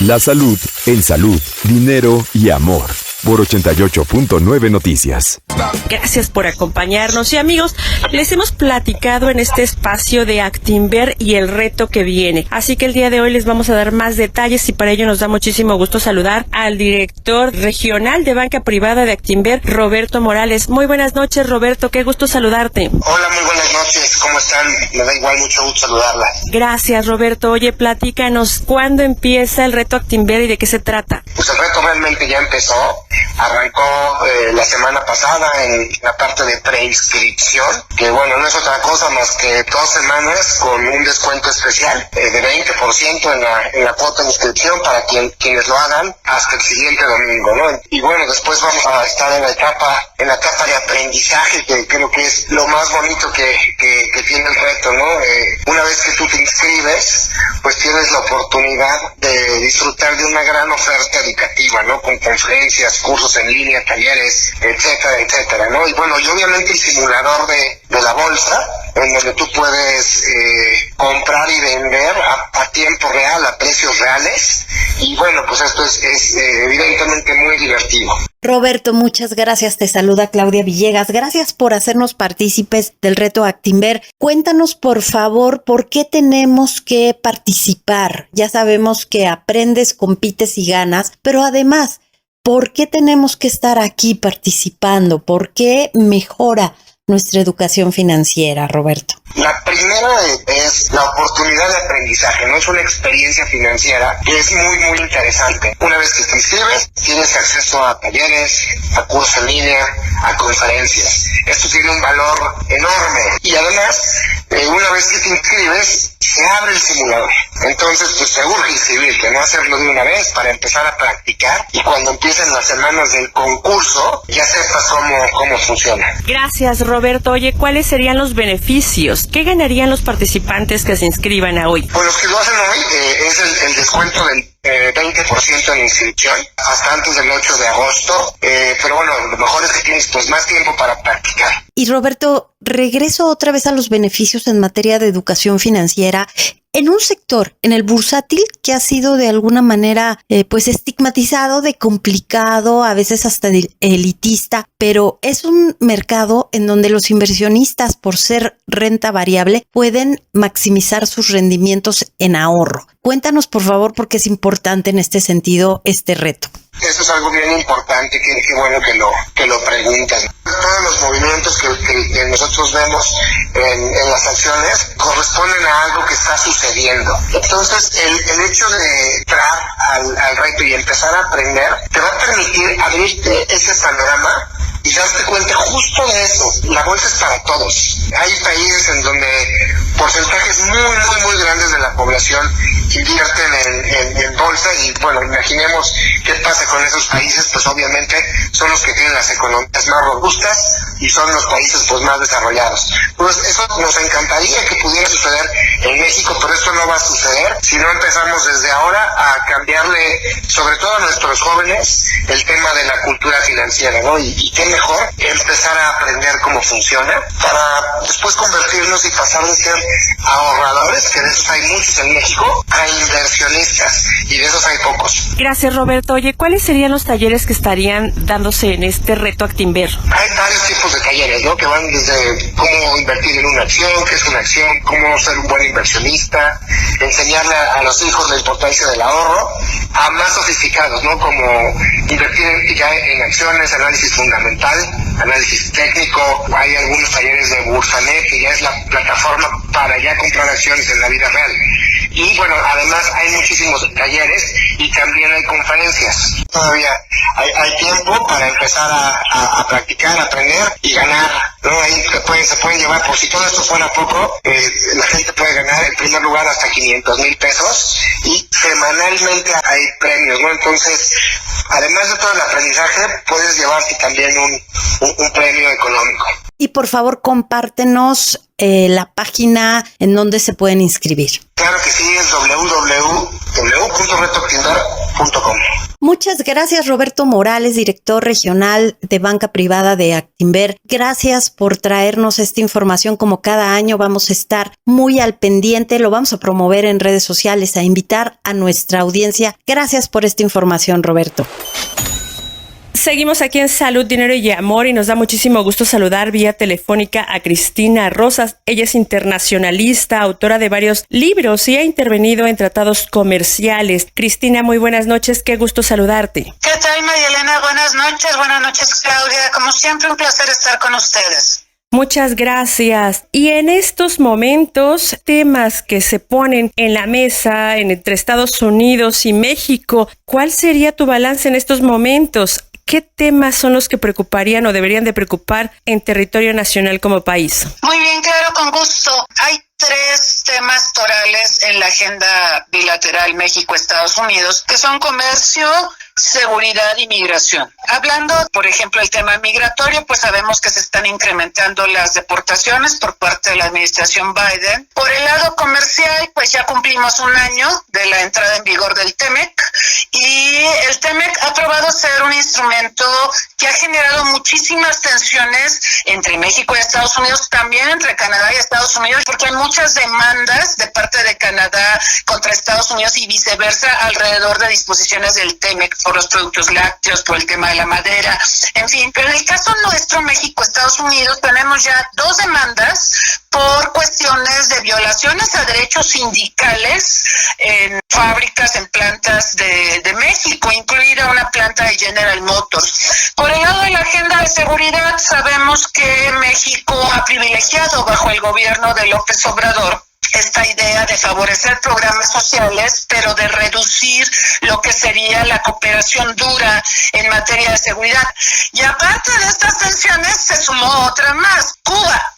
La salud en salud, dinero y amor. Por 88.9 Noticias. Gracias por acompañarnos. Y amigos, les hemos platicado en este espacio de Actinver y el reto que viene. Así que el día de hoy les vamos a dar más detalles y para ello nos da muchísimo gusto saludar al director regional de banca privada de Actinver, Roberto Morales. Muy buenas noches, Roberto. Qué gusto saludarte. Hola, muy buenas noches. ¿Cómo están? Me da igual mucho gusto saludarla. Gracias, Roberto. Oye, platícanos, ¿cuándo empieza el reto Actinver y de qué se trata? Pues el reto realmente ya empezó. Arrancó la semana pasada en la parte de preinscripción, que bueno, no es otra cosa más que 2 semanas con un descuento especial de 20% en la cuota de inscripción para quienes lo hagan hasta el siguiente domingo, ¿no? Y bueno, después vamos a estar en la etapa de aprendizaje, que creo que es lo más bonito que tiene el reto, ¿no? Una vez que tú te inscribes, pues tienes la oportunidad de disfrutar de una gran oferta educativa, ¿no? Con conferencias, cursos en línea, talleres, etcétera, etcétera, ¿no? Y bueno, y obviamente el simulador de la bolsa, en donde tú puedes comprar y vender a tiempo real, a precios reales, y bueno, pues esto es evidentemente muy divertido. Roberto, muchas gracias. Te saluda Claudia Villegas. Gracias por hacernos partícipes del reto Actinver. Cuéntanos, por favor, ¿por qué tenemos que participar? Ya sabemos que aprendes, compites y ganas, pero además, ¿por qué tenemos que estar aquí participando? ¿Por qué mejora nuestra educación financiera, Roberto? La primera es la oportunidad de aprendizaje, ¿no? Es una experiencia financiera que es muy, muy interesante. Una vez que te inscribes, tienes acceso a talleres, a cursos en línea, a conferencias. Esto tiene un valor enorme. Y además, una vez que te inscribes, se abre el simulador. Entonces, pues te urge inscribirte, no hacerlo de una vez para empezar a practicar y cuando empiecen las semanas del concurso, ya sepas cómo funciona. Gracias, Roberto. Oye, ¿cuáles serían los beneficios? ¿Qué ganarían los participantes que se inscriban a hoy? Pues los que lo hacen hoy es el descuento del 20% en inscripción hasta antes del 8 de agosto, pero bueno, lo mejor es que tienes pues más tiempo para practicar. Y Roberto, regreso otra vez a los beneficios en materia de educación financiera en un sector, en el bursátil, que ha sido de alguna manera pues estigmatizado, de complicado, a veces hasta de elitista, pero es un mercado en donde los inversionistas, por ser renta variable, pueden maximizar sus rendimientos en ahorro. Cuéntanos, por favor, porque es importante en este sentido este reto. Eso es algo bien importante, qué bueno que lo preguntas. Todos los movimientos que nosotros vemos en las acciones corresponden a algo que está sucediendo. Entonces, el hecho de entrar al reto y empezar a aprender te va a permitir abrirte ese panorama y darte cuenta justo de eso. La bolsa es para todos. Hay países en donde porcentajes muy, muy, muy grandes de la población invierten en bolsa y bueno, imaginemos qué pasa con esos países, pues obviamente son los que tienen las economías más robustas y son los países pues más desarrollados. Pues eso nos encantaría que pudiera suceder en México, pero esto no va a suceder si no empezamos desde ahora a cambiarle, sobre todo a nuestros jóvenes, el tema de la cultura financiera, ¿no? Y qué mejor empezar a aprender cómo funciona para después convertirnos y pasar de ser ahorradores, que de esos hay muchos en México, a inversionistas, y de esos hay pocos. Gracias, Roberto. Oye, ¿cuáles serían los talleres que estarían dándose en este reto Actinver? Hay varios tipos de talleres, ¿no? Que van desde cómo invertir en una acción, qué es una acción, cómo ser un buen inversionista, enseñarle a los hijos la importancia del ahorro, a más sofisticados, ¿no? Como invertir ya en acciones, análisis fundamental, análisis técnico. Hay algunos talleres de Bursanet, que ya es la plataforma para ya comprar acciones en la vida real. Y bueno, además hay muchísimos talleres y también hay conferencias. Todavía hay tiempo para empezar a practicar, a aprender y ganar, ¿no? Ahí se pueden llevar, por si todo esto fuera poco, la gente puede ganar en primer lugar hasta 500,000 pesos y semanalmente hay premios, ¿no? Entonces, además de todo el aprendizaje, puedes llevarte también un premio económico. Y por favor, compártenos la página en donde se pueden inscribir. Claro que sí, es www.retoactinver.com. Muchas gracias, Roberto Morales, director regional de Banca Privada de Actinver. Gracias por traernos esta información. Como cada año vamos a estar muy al pendiente, lo vamos a promover en redes sociales, a invitar a nuestra audiencia. Gracias por esta información, Roberto. Seguimos aquí en Salud, Dinero y Amor y nos da muchísimo gusto saludar vía telefónica a Cristina Rosas. Ella es internacionalista, autora de varios libros y ha intervenido en tratados comerciales. Cristina, muy buenas noches, qué gusto saludarte. ¿Qué tal, María Elena? Buenas noches, Claudia. Como siempre, un placer estar con ustedes. Muchas gracias. Y en estos momentos, temas que se ponen en la mesa entre Estados Unidos y México, ¿cuál sería tu balance en estos momentos? ¿Qué temas son los que preocuparían o deberían de preocupar en territorio nacional como país? Muy bien, claro, con gusto. Hay 3 temas torales en la agenda bilateral México-Estados Unidos, que son comercio, seguridad y migración. Hablando, por ejemplo, del tema migratorio, pues sabemos que se están incrementando las deportaciones por parte de la administración Biden. Por el lado comercial, pues ya cumplimos un año de la entrada en vigor del TEMEC y el TEMEC ha probado ser un instrumento que ha generado muchísimas tensiones entre México y Estados Unidos, también entre Canadá y Estados Unidos, porque hay muchas demandas de parte de Canadá contra Estados Unidos y viceversa alrededor de disposiciones del TEMEC por los productos lácteos, por el tema de la madera, en fin. Pero en el caso nuestro, México-Estados Unidos, tenemos ya 2 demandas por cuestiones de violaciones a derechos sindicales en fábricas, en plantas de México, incluida una planta de General Motors. Por el lado de la agenda de seguridad, sabemos que México ha privilegiado bajo el gobierno de López Obrador esta idea de favorecer programas sociales, pero de reducir lo que sería la cooperación dura en materia de seguridad. Y aparte de estas tensiones, se sumó otra más, Cuba.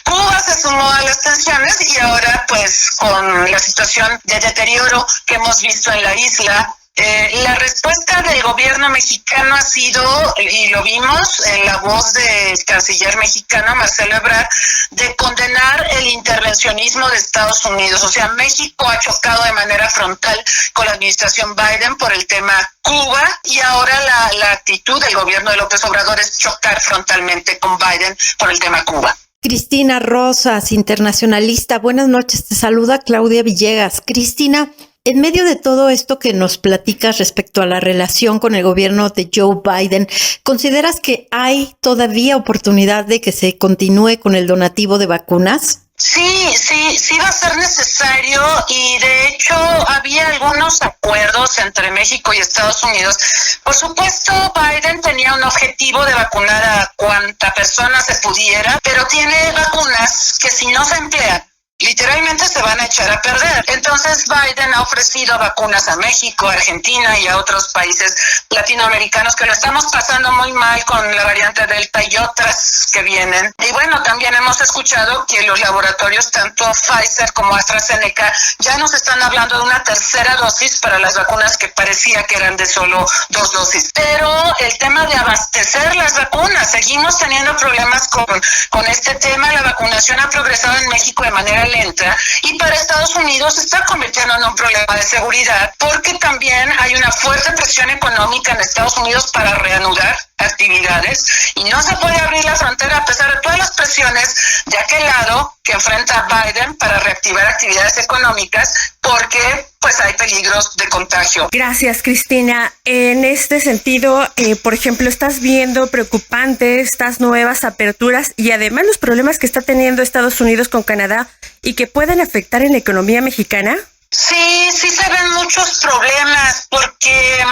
Cuba se sumó a las tensiones y ahora, pues, con la situación de deterioro que hemos visto en la isla, la respuesta del gobierno mexicano ha sido, y lo vimos en la voz del canciller mexicano Marcelo Ebrard, de condenar el intervencionismo de Estados Unidos. O sea, México ha chocado de manera frontal con la administración Biden por el tema Cuba y ahora la actitud del gobierno de López Obrador es chocar frontalmente con Biden por el tema Cuba. Cristina Rosas, internacionalista. Buenas noches, te saluda Claudia Villegas. Cristina, en medio de todo esto que nos platicas respecto a la relación con el gobierno de Joe Biden, ¿consideras que hay todavía oportunidad de que se continúe con el donativo de vacunas? Sí va a ser necesario y de hecho había algunos acuerdos entre México y Estados Unidos. Por supuesto, Biden tenía un objetivo de vacunar a cuanta persona se pudiera, pero tiene vacunas que si no se emplean, literalmente se van a echar a perder. Entonces Biden ha ofrecido vacunas a México, a Argentina y a otros países latinoamericanos que lo estamos pasando muy mal con la variante Delta y otras que vienen. Y bueno, también hemos escuchado que los laboratorios, tanto Pfizer como AstraZeneca, ya nos están hablando de una tercera dosis para las vacunas que parecía que eran de solo 2 dosis. Pero el tema de abastecer las vacunas, seguimos teniendo problemas con este tema. La vacunación ha progresado en México de manera lenta y para Estados Unidos se está convirtiendo en un problema de seguridad porque también hay una fuerte presión económica en Estados Unidos para reanudar actividades y no se puede abrir la frontera a pesar de todas las presiones de aquel lado que enfrenta Biden para reactivar actividades económicas porque pues hay peligros de contagio. Gracias, Cristina. En este sentido, por ejemplo, ¿estás viendo preocupante estas nuevas aperturas y además los problemas que está teniendo Estados Unidos con Canadá y que pueden afectar en la economía mexicana? Sí se ven muchos problemas porque,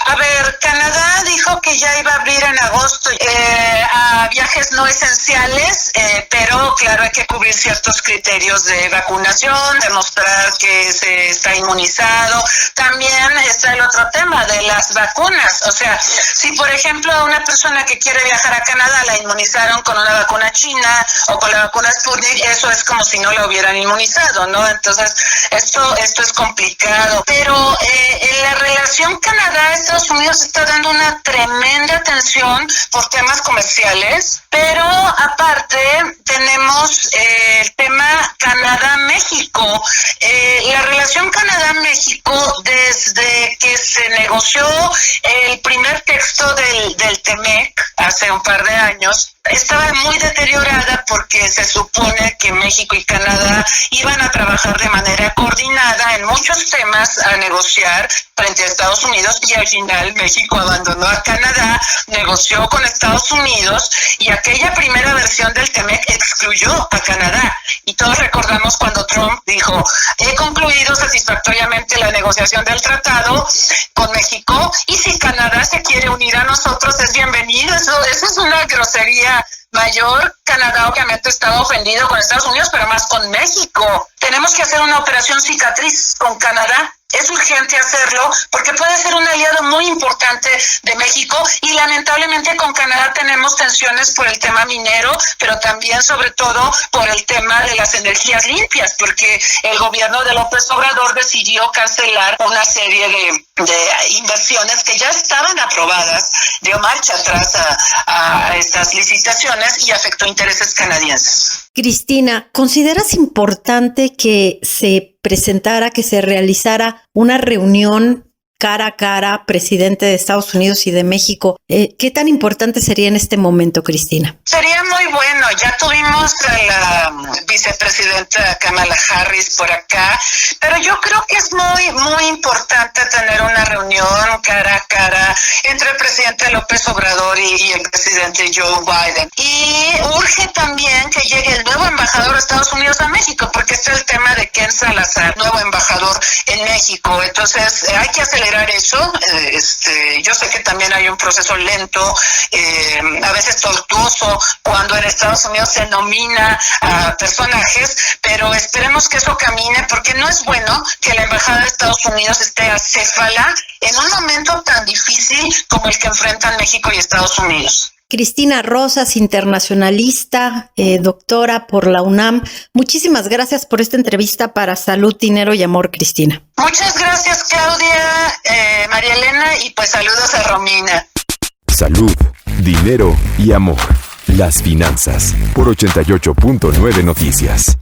a ver, Canadá dijo que ya iba a abrir en agosto a viajes no esenciales, pero claro, hay que cubrir ciertos criterios de vacunación, demostrar que se está inmunizado. También está el otro tema de las vacunas, o sea, si por ejemplo a una persona que quiere viajar a Canadá la inmunizaron con una vacuna china o con la vacuna Sputnik, eso es como si no la hubieran inmunizado, ¿no? Entonces, esto es complicado, pero en la relación Canadá Estados Unidos está dando una tremenda atención por temas comerciales, pero aparte tenemos el tema Canadá-México. La relación Canadá-México, desde que se negoció el primer texto del TEMEC hace un par de años, estaba muy deteriorada porque se supone que México y Canadá iban a trabajar de manera coordinada en muchos temas a negociar frente a Estados Unidos, y al final México abandonó a Canadá, negoció con Estados Unidos, y aquella primera versión del TEMEC excluyó a Canadá. Y todos recordamos cuando Trump dijo: he concluido satisfactoriamente la negociación del tratado con México, y si Canadá se quiere unir a nosotros es bienvenido. Eso es una grosería mayor. Canadá obviamente estaba ofendido con Estados Unidos, pero más con México. Tenemos que hacer una operación cicatriz con Canadá. Es urgente hacerlo porque puede ser un aliado muy importante de México, y lamentablemente con Canadá tenemos tensiones por el tema minero, pero también sobre todo por el tema de las energías limpias, porque el gobierno de López Obrador decidió cancelar una serie de inversiones que ya estaban aprobadas, dio marcha atrás a estas licitaciones y afectó intereses canadienses. Cristina, ¿consideras importante que se realizara una reunión cara a cara, presidente de Estados Unidos y de México? ¿Qué tan importante sería en este momento, Cristina? Sería muy bueno. Ya tuvimos a la vicepresidenta Kamala Harris por acá, pero yo creo que es muy, muy importante tener una reunión cara a cara entre el presidente López Obrador y el presidente Joe Biden. Y urge también que llegue el nuevo embajador de Estados Unidos a México, porque está el tema de Ken Salazar, nuevo embajador en México. Entonces hay que acelerar eso. Yo sé que también hay un proceso lento, a veces tortuoso, cuando en Estados Unidos se nomina a personajes, pero esperemos que eso camine, porque no es bueno que la embajada de Estados Unidos esté acéfala en un momento tan difícil como el que enfrentan México y Estados Unidos. Cristina Rosas, internacionalista, doctora por la UNAM. Muchísimas gracias por esta entrevista para Salud, Dinero y Amor, Cristina. Muchas gracias, Claudia, María Elena, y pues saludos a Romina. Salud, dinero y amor. Las finanzas por 88.9 Noticias.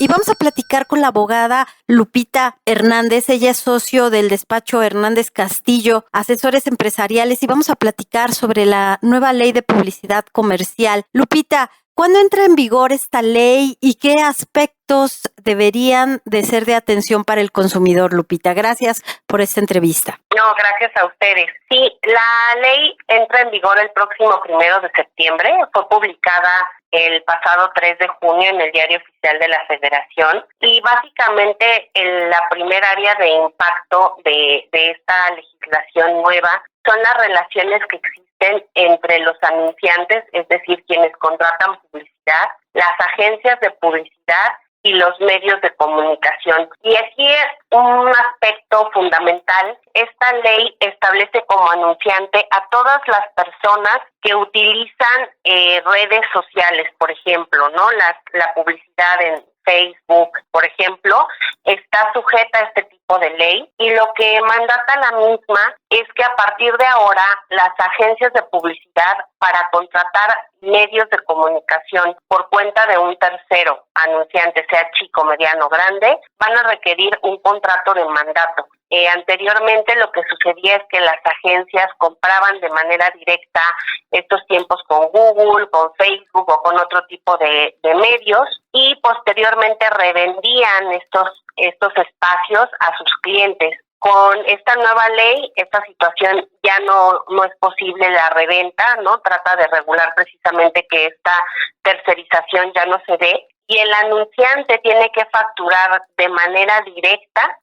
Y vamos a platicar con la abogada Lupita Hernández. Ella es socio del despacho Hernández Castillo, asesores empresariales, y vamos a platicar sobre la nueva ley de publicidad comercial. Lupita, ¿cuándo entra en vigor esta ley y qué aspectos deberían de ser de atención para el consumidor, Lupita? Gracias por esta entrevista. No, gracias a ustedes. Sí, la ley entra en vigor el próximo 1 de septiembre. Fue publicada el pasado 3 de junio en el Diario Oficial de la Federación, y básicamente la primer área de impacto de esta legislación nueva son las relaciones que existen entre los anunciantes, es decir, quienes contratan publicidad, las agencias de publicidad y los medios de comunicación. Y aquí un aspecto fundamental: esta ley establece como anunciante a todas las personas que utilizan redes sociales, por ejemplo, ¿no? La publicidad en Facebook, por ejemplo, está sujeta a este tipo de ley, y lo que mandata la misma es que a partir de ahora las agencias de publicidad, para contratar medios de comunicación por cuenta de un tercero anunciante, sea chico, mediano, grande, van a requerir un contrato de mandato. Anteriormente lo que sucedía es que las agencias compraban de manera directa estos tiempos con Google, con Facebook o con otro tipo de medios, y posteriormente revendían estos espacios a sus clientes. Con esta nueva ley, esta situación ya no es posible la reventa, ¿no? Trata de regular precisamente que esta tercerización ya no se dé, y el anunciante tiene que facturar de manera directa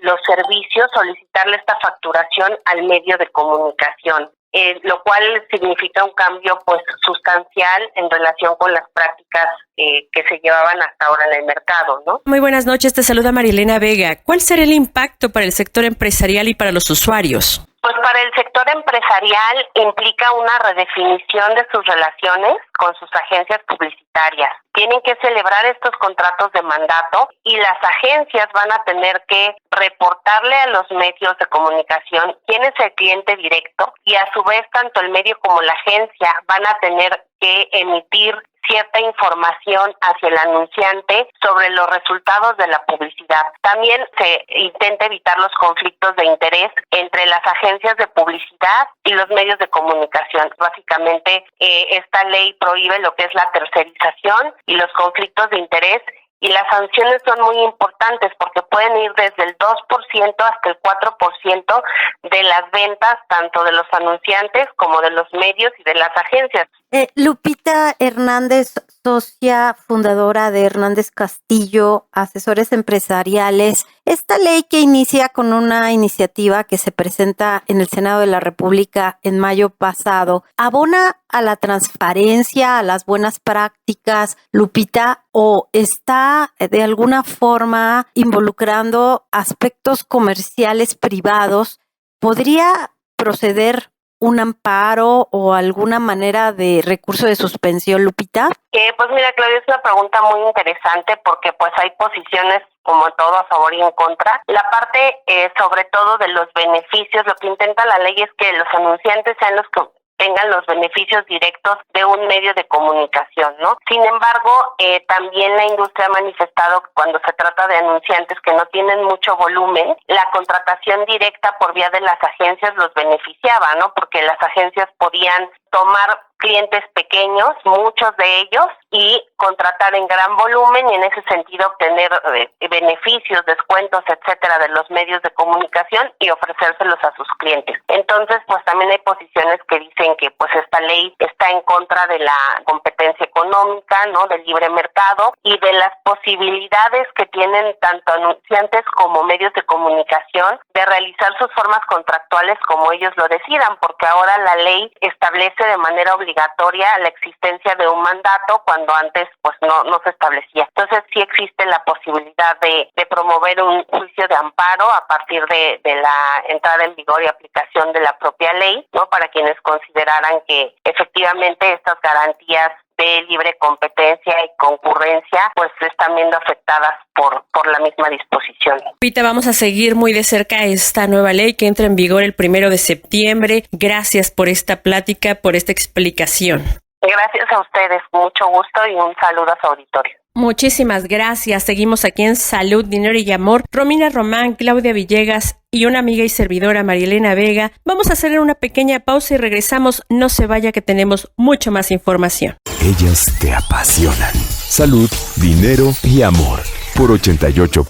los servicios, solicitarle esta facturación al medio de comunicación, lo cual significa un cambio pues sustancial en relación con las prácticas que se llevaban hasta ahora en el mercado, ¿no? Muy buenas noches, te saluda María Elena Vega. ¿Cuál será el impacto para el sector empresarial y para los usuarios? Pues para el sector empresarial implica una redefinición de sus relaciones con sus agencias publicitarias. Tienen que celebrar estos contratos de mandato y las agencias van a tener que reportarle a los medios de comunicación quién es el cliente directo y a su vez tanto el medio como la agencia van a tener que emitir cierta información hacia el anunciante sobre los resultados de la publicidad. También se intenta evitar los conflictos de interés entre las agencias de publicidad y los medios de comunicación. Básicamente, esta ley prohíbe lo que es la tercerización y los conflictos de interés, y las sanciones son muy importantes porque pueden ir desde el 2% hasta el 4% de las ventas, tanto de los anunciantes como de los medios y de las agencias. Lupita Hernández, socia fundadora de Hernández Castillo, asesores empresariales. Esta ley que inicia con una iniciativa que se presenta en el Senado de la República en mayo pasado, ¿abona a la transparencia, a las buenas prácticas, Lupita, o está de alguna forma involucrando aspectos comerciales privados? ¿Podría proceder un amparo o alguna manera de recurso de suspensión, Lupita? Pues mira, Claudia, es una pregunta muy interesante porque pues hay posiciones como todo a favor y en contra. La parte sobre todo de los beneficios, lo que intenta la ley es que los anunciantes sean los que tengan los beneficios directos de un medio de comunicación, ¿no? Sin embargo, también la industria ha manifestado que cuando se trata de anunciantes que no tienen mucho volumen, la contratación directa por vía de las agencias los beneficiaba, ¿no? Porque las agencias podían tomar clientes pequeños, muchos de ellos, y contratar en gran volumen y en ese sentido obtener beneficios, descuentos, etcétera, de los medios de comunicación y ofrecérselos a sus clientes. Entonces, pues también hay posiciones que dicen que pues esta ley está en contra de la competencia económica, ¿no? Del libre mercado y de las posibilidades que tienen tanto anunciantes como medios de comunicación de realizar sus formas contractuales como ellos lo decidan, porque ahora la ley establece de manera obligatoria la existencia de un mandato cuando antes pues no se establecía. Entonces sí existe la posibilidad de promover un juicio de amparo a partir de la entrada en vigor y aplicación de la propia ley, ¿no? Para quienes consideraran que efectivamente estas garantías de libre competencia y concurrencia pues se están viendo afectadas por la misma disposición. Pita, vamos a seguir muy de cerca esta nueva ley que entra en vigor el 1 de septiembre. Gracias por esta plática, por esta explicación. Gracias a ustedes, mucho gusto y un saludo a su auditorio. Muchísimas gracias. Seguimos aquí en Salud, Dinero y Amor. Romina Román, Claudia Villegas y una amiga y servidora, Marielena Vega. Vamos a hacer una pequeña pausa y regresamos. No se vaya que tenemos mucho más información. Ellas te apasionan. Salud, dinero y amor. Por 88.